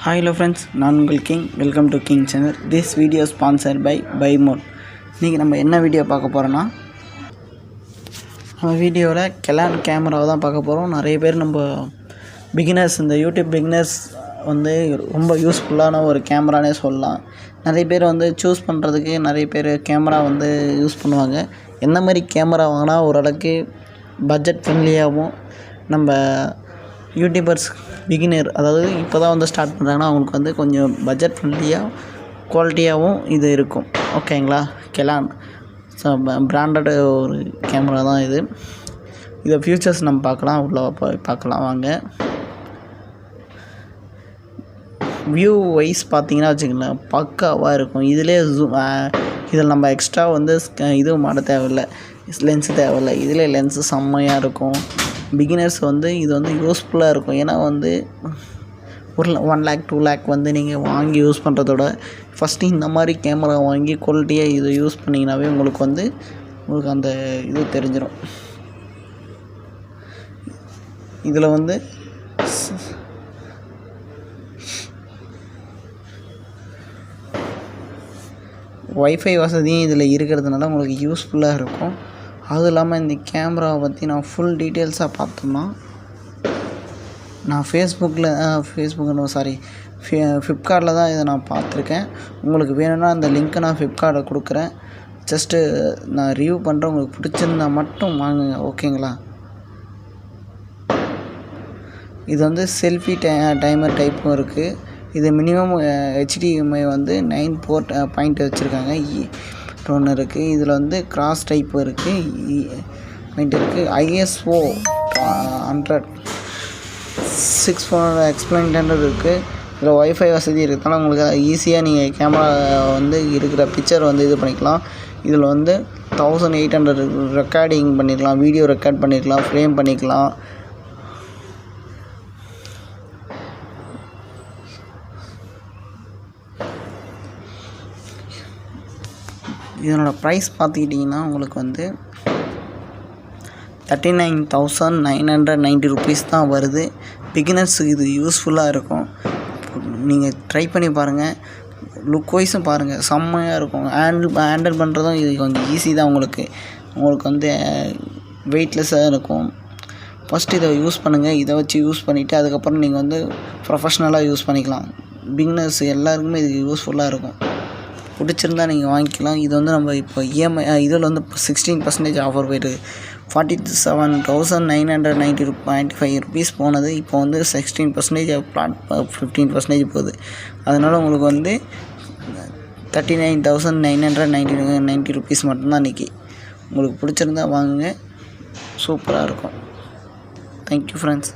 Hi hello friends, நான் உங்கள் king. Welcome to king channel. This video sponsor by mod. இன்றைக்கி நம்ம என்ன வீடியோ பார்க்க போகிறோன்னா, நம்ம வீடியோவில் கெலான் கேமராவை தான் பார்க்க போகிறோம். நிறைய பேர் நம்ம பிகினர்ஸ், இந்த யூடியூப் பிகினர்ஸ் வந்து ரொம்ப யூஸ்ஃபுல்லான ஒரு கேமரானே சொல்லலாம். நிறைய பேர் வந்து சூஸ் பண்ணுறதுக்கு நிறைய பேர் கேமரா வந்து யூஸ் பண்ணுவாங்க. எந்த மாதிரி கேமரா வாங்கினா ஓரளவுக்கு பட்ஜெட் ஃப்ரெண்ட்லியாகவும் நம்ம யூடியூபர்ஸ் பிகினர், அதாவது இப்போ தான் வந்து ஸ்டார்ட் பண்ணுறாங்கன்னா அவங்களுக்கு வந்து கொஞ்சம் பட்ஜெட் ஃப்ரெண்ட்லியாக குவாலிட்டியாகவும் இது இருக்கும். ஓகேங்களா? கெலான் பிராண்டட் ஒரு கேமரா தான் இது. இதை ஃபியூச்சர்ஸ் நம்ம பார்க்கலாம், உள்ள பார்க்கலாம் வாங்க. வியூ வைஸ் பார்த்தீங்கன்னா வச்சுக்கோங்களேன், பக்காவாக இருக்கும். இதில் நம்ம எக்ஸ்ட்ரா வந்து இதுவும் மாட தேவையில்லை, லென்ஸு தேவையில்லை. இதிலே லென்ஸு செம்மையாக இருக்கும். பிகினர்ஸ் வந்து இது வந்து யூஸ்ஃபுல்லாக இருக்கும். ஏன்னா வந்து ஒரு 1 lakh 2 lakh வந்து நீங்கள் வாங்கி யூஸ் பண்ணுறதோட ஃபஸ்ட்டு இந்த மாதிரி கேமரா வாங்கி குவாலிட்டியாக இதை யூஸ் பண்ணிங்கனாவே உங்களுக்கு அந்த இது தெரிஞ்சிடும். இதில் வந்து வைஃபை வசதியும் இதில் இருக்கிறதுனால உங்களுக்கு யூஸ்ஃபுல்லாக இருக்கும். அதுவும் இல்லாமல் இந்த கேமராவை பற்றி நான் ஃபுல் டீட்டெயில்ஸாக பார்த்தோம்னா, நான் ஃப்ளிப்கார்ட்டில் தான் இதை நான் பார்த்துருக்கேன். உங்களுக்கு வேணும்னா அந்த லிங்க்கை நான் ஃப்ளிப்கார்ட்டில் கொடுக்குறேன். ஜஸ்ட்டு நான் ரிவ்யூ பண்ணுறேன். உங்களுக்கு பிடிச்சிருந்தா மட்டும் வாங்குங்க, ஓகேங்களா? இது வந்து செல்ஃபி டைமர் டைப்பும் இருக்குது. இது மினிமம் HDMI வந்து 9 போர்ட் பாயிண்ட் வச்சுருக்காங்க. ஒன்று இருக்குது. இதில் வந்து கிராஸ் டைப்பு இருக்குது, பாயிண்ட் இருக்குது. ISO 100 600 எக்ஸ்பிளைண்டர் இருக்குது. இதில் ஒய்ஃபை வசதி இருக்கிறதுனால உங்களுக்கு ஈஸியாக நீங்கள் கேமரா வந்து இருக்கிற பிக்சர் வந்து இது பண்ணிக்கலாம். இதில் வந்து 1800 ரெக்கார்டிங் பண்ணிக்கலாம், வீடியோ ரெக்கார்ட் பண்ணிக்கலாம், ஃப்ரேம் பண்ணிக்கலாம். இதனோட ப்ரைஸ் பார்த்துக்கிட்டிங்கன்னா உங்களுக்கு வந்து 39,990 ருபீஸ் தான் வருது. பிகினர்ஸுக்கு இது யூஸ்ஃபுல்லாக இருக்கும். நீங்கள் ட்ரை பண்ணி பாருங்கள். லுக் வைஸும் பாருங்கள், செம்மையாக இருக்கும். ஹேண்டில் பண்ணுறதும் இது கொஞ்சம் ஈஸி தான். உங்களுக்கு வந்து வெயிட்லெஸ்ஸாக இருக்கும். ஃபஸ்ட்டு இதை யூஸ் பண்ணுங்கள். இதை வச்சு யூஸ் பண்ணிவிட்டு அதுக்கப்புறம் நீங்கள் வந்து ப்ரொஃபஷ்னலாக யூஸ் பண்ணிக்கலாம். பிகினர்ஸ் எல்லாருக்குமே இது யூஸ்ஃபுல்லாக இருக்கும். பிடிச்சிருந்தா நீங்கள் வாங்கிக்கலாம். இது வந்து நம்ம இப்போ EMI இதில் வந்து 16% ஆஃபர் போய்ட்டு 47,995 ருபீஸ் போனது. இப்போ வந்து 16% பிளாட் 15% போகுது. அதனால் உங்களுக்கு வந்து 39,990 ருபீஸ் மட்டும்தான் இன்றைக்கி. உங்களுக்கு பிடிச்சிருந்தா வாங்குங்க, சூப்பராக இருக்கும். Thank you friends.